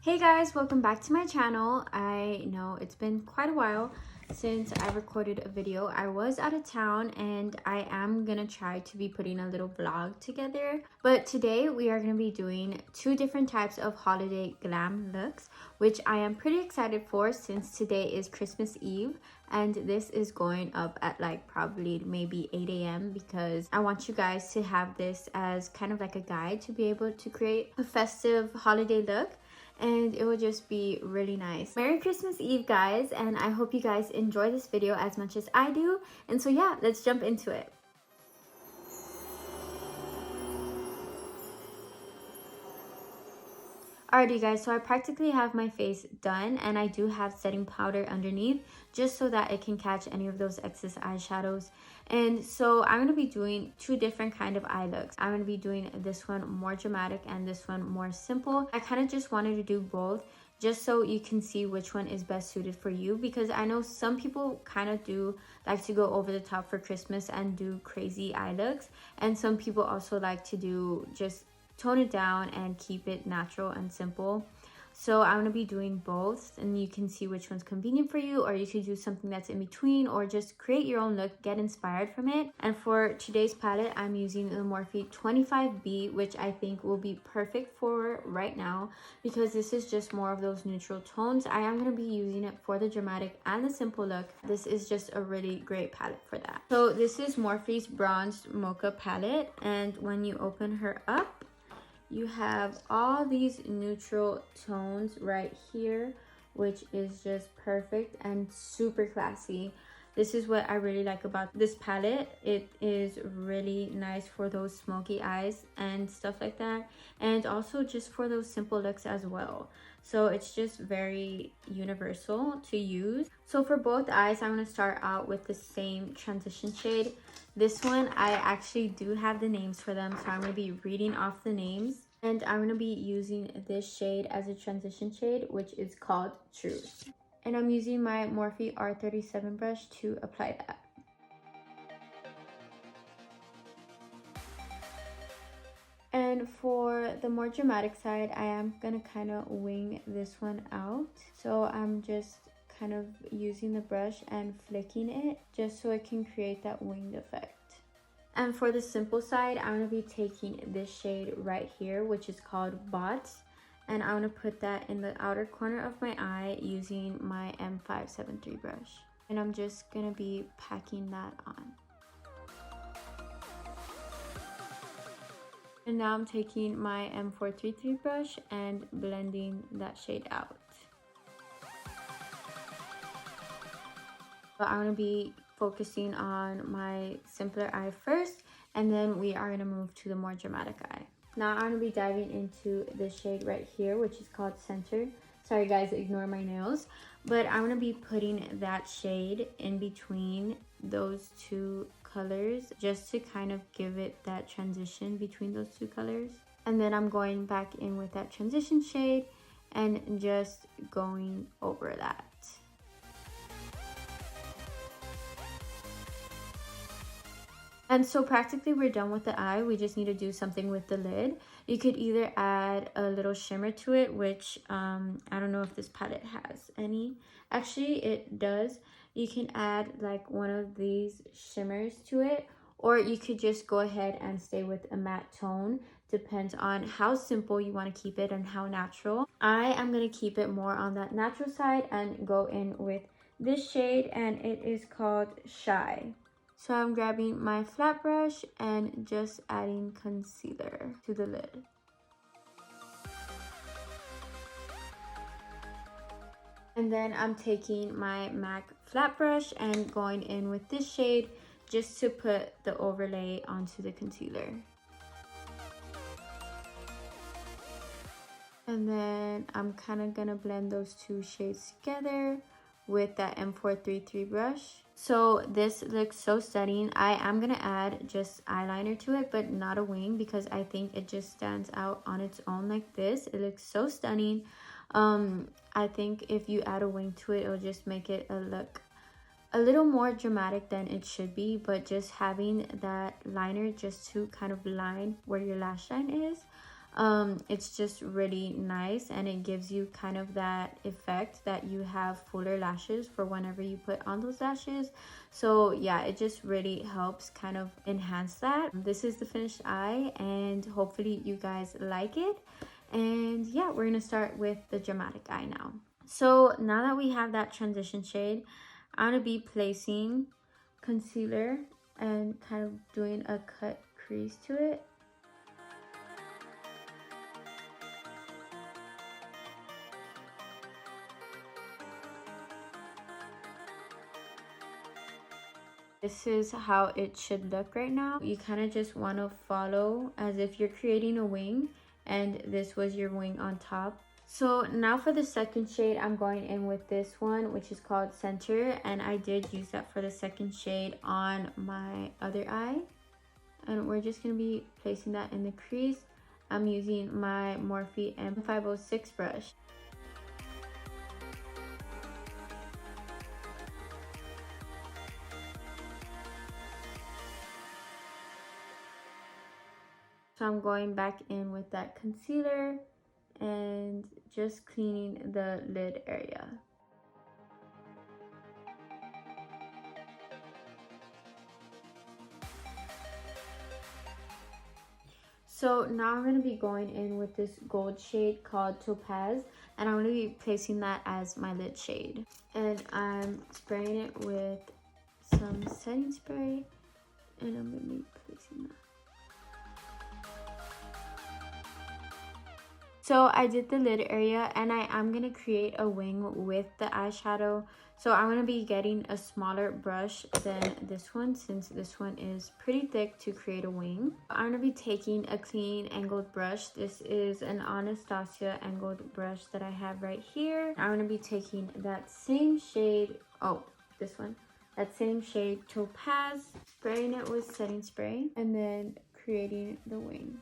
Hey guys, welcome back to my channel. I know it's been quite a while since I recorded a video. I was out of town and I am gonna try to be putting a little vlog together. But today we are gonna be doing two different types of holiday glam looks, which I am pretty excited for since today is Christmas Eve and this is going up at like probably maybe 8 a.m. because I want you guys to have this as kind of like a guide to be able to create a festive holiday look, and it will just be really nice. Merry Christmas Eve guys, and I hope you guys enjoy this video as much as I do. And so yeah, let's jump into it. Alrighty guys, so I practically have my face done and I do have setting powder underneath just so that it can catch any of those excess eyeshadows. And so I'm going to be doing two different kind of eye looks. I'm going to be doing this one more dramatic and this one more simple. I kind of just wanted to do both just so you can see which one is best suited for you, because I know some people kind of do like to go over the top for Christmas and do crazy eye looks, and some people also like to do just tone it down and keep it natural and simple. So I'm going to be doing both and you can see which one's convenient for you, or you could do something that's in between, or just create your own look, get inspired from it. And for today's palette, I'm using the Morphe 25B, which I think will be perfect for right now because this is just more of those neutral tones. I am going to be using it for the dramatic and the simple look. This is just a really great palette for that. So this is Morphe's Bronzed Mocha palette, and when you open her up, you have all these neutral tones right here, which is just perfect and super classy. This is what I really like about this palette. It is really nice for those smoky eyes and stuff like that, and also just for those simple looks as well. So it's just very universal to use. So for both eyes, I'm going to start out with the same transition shade. This one, I actually do have the names for them, so I'm going to be reading off the names. And I'm going to be using this shade as a transition shade, which is called Truth. And I'm using my Morphe R37 brush to apply that. And for the more dramatic side, I am going to kind of wing this one out. So I'm just kind of using the brush and flicking it just so it can create that winged effect. And for the simple side, I'm going to be taking this shade right here, which is called Bots. And I'm going to put that in the outer corner of my eye using my M573 brush. And I'm just going to be packing that on. And now I'm taking my M433 brush and blending that shade out. So I'm going to be focusing on my simpler eye first, and then we are going to move to the more dramatic eye. Now I'm going to be diving into this shade right here, which is called Center. Sorry guys, ignore my nails. But I'm going to be putting that shade in between those two colors just to kind of give it that transition between those two colors. And then I'm going back in with that transition shade and just going over that. And so practically we're done with the eye. We just need to do something with the lid. You could either add a little shimmer to it, which I don't know if this palette has any. Actually, it does. You can add like one of these shimmers to it, or you could just go ahead and stay with a matte tone. Depends on how simple you want to keep it and how natural. I am going to keep it more on that natural side and go in with this shade, and it is called Shy. So I'm grabbing my flat brush and just adding concealer to the lid. And then I'm taking my MAC flat brush and going in with this shade just to put the overlay onto the concealer. And then I'm kind of gonna blend those two shades together with that M433 brush. So this looks so stunning. I am gonna add just eyeliner to it, but not a wing, because I think it just stands out on its own like this. It looks so stunning. I think if you add a wing to it, it'll just make it look a little more dramatic than it should be. But just having that liner just to kind of line where your lash line is, It's just really nice, and it gives you kind of that effect that you have fuller lashes for whenever you put on those lashes. So yeah, it just really helps kind of enhance that. This is the finished eye, and hopefully you guys like it. And yeah, we're gonna start with the dramatic eye now. So now that we have that transition shade, I'm gonna be placing concealer and kind of doing a cut crease to it. This is how it should look right now. You kind of just want to follow as if you're creating a wing, and this was your wing on top. So now for the second shade, I'm going in with this one, which is called Center, and I did use that for the second shade on my other eye. And we're just going to be placing that in the crease. I'm using my Morphe M506 brush. So I'm going back in with that concealer and just cleaning the lid area. So now I'm going to be going in with this gold shade called Topaz, and I'm going to be placing that as my lid shade. And I'm spraying it with some setting spray, and I'm going to be placing that. So I did the lid area, and I am going to create a wing with the eyeshadow. So I'm going to be getting a smaller brush than this one, since this one is pretty thick to create a wing. I'm going to be taking a clean angled brush. This is an Anastasia angled brush that I have right here. I'm going to be taking that same shade, this one, that same shade Topaz, spraying it with setting spray, and then creating the wing.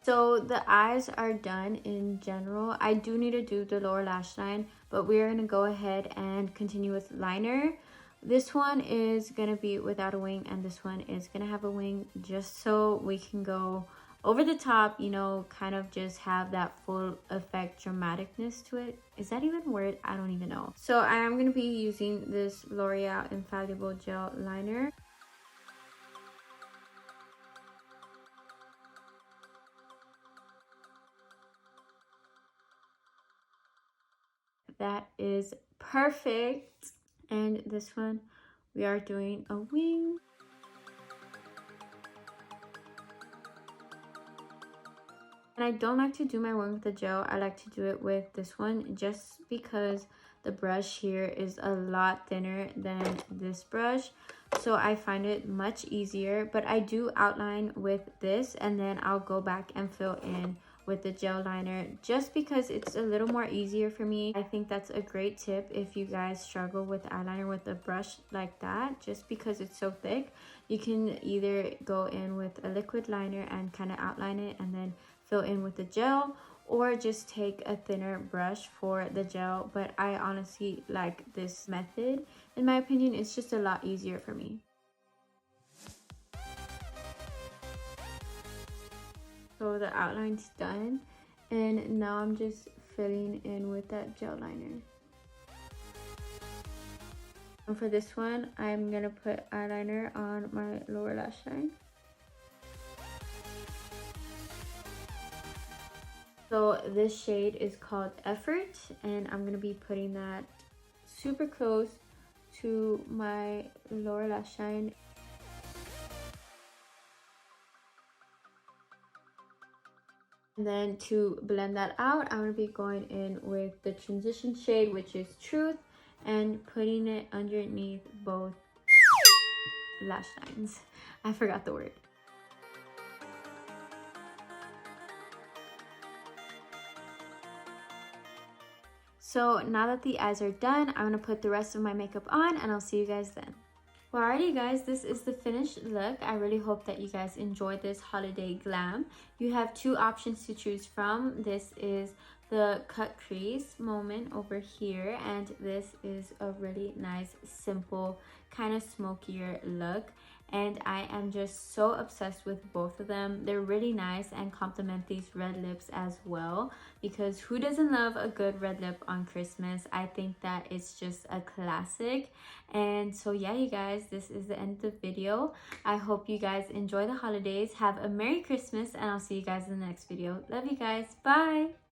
So the eyes are done in general. I do need to do the lower lash line, but we're going to go ahead and continue with liner. This one is going to be without a wing, and this one is going to have a wing, just so we can go over the top, you know, kind of just have that full effect dramaticness to it. Is that even a word? I don't even know. So I am going to be using this L'Oreal Infallible Gel Liner. That is perfect. And this one, we are doing a wing. And I don't like to do my wing with the gel. I like to do it with this one, just because the brush here is a lot thinner than this brush. So I find it much easier. But I do outline with this, and then I'll go back and fill in with the gel liner, just because it's a little more easier for me. I think that's a great tip if you guys struggle with eyeliner with a brush like that, just because it's so thick. You can either go in with a liquid liner and kind of outline it and then fill in with the gel, or just take a thinner brush for the gel. But I honestly like this method. In my opinion, it's just a lot easier for me. So the outline's done, and now I'm just filling in with that gel liner. And for this one, I'm gonna put eyeliner on my lower lash line. So this shade is called Effort, and I'm gonna be putting that super close to my lower lash line. And then to blend that out, I'm going to be going in with the transition shade, which is Truth, and putting it underneath both lash lines. I forgot the word. So now that the eyes are done, I'm going to put the rest of my makeup on, and I'll see you guys then. Well, alrighty guys, this is the finished look. I really hope that you guys enjoyed this holiday glam. You have two options to choose from. This is the cut crease moment over here, and this is a really nice, simple, kind of smokier look. and I am just so obsessed with both of them. They're really nice and complement these red lips as well, because who doesn't love a good red lip on Christmas? I think that it's just a classic. And so yeah, you guys, this is the end of the video. I hope you guys enjoy the holidays. Have a Merry Christmas, and I'll see you guys in the next video. Love you guys. Bye.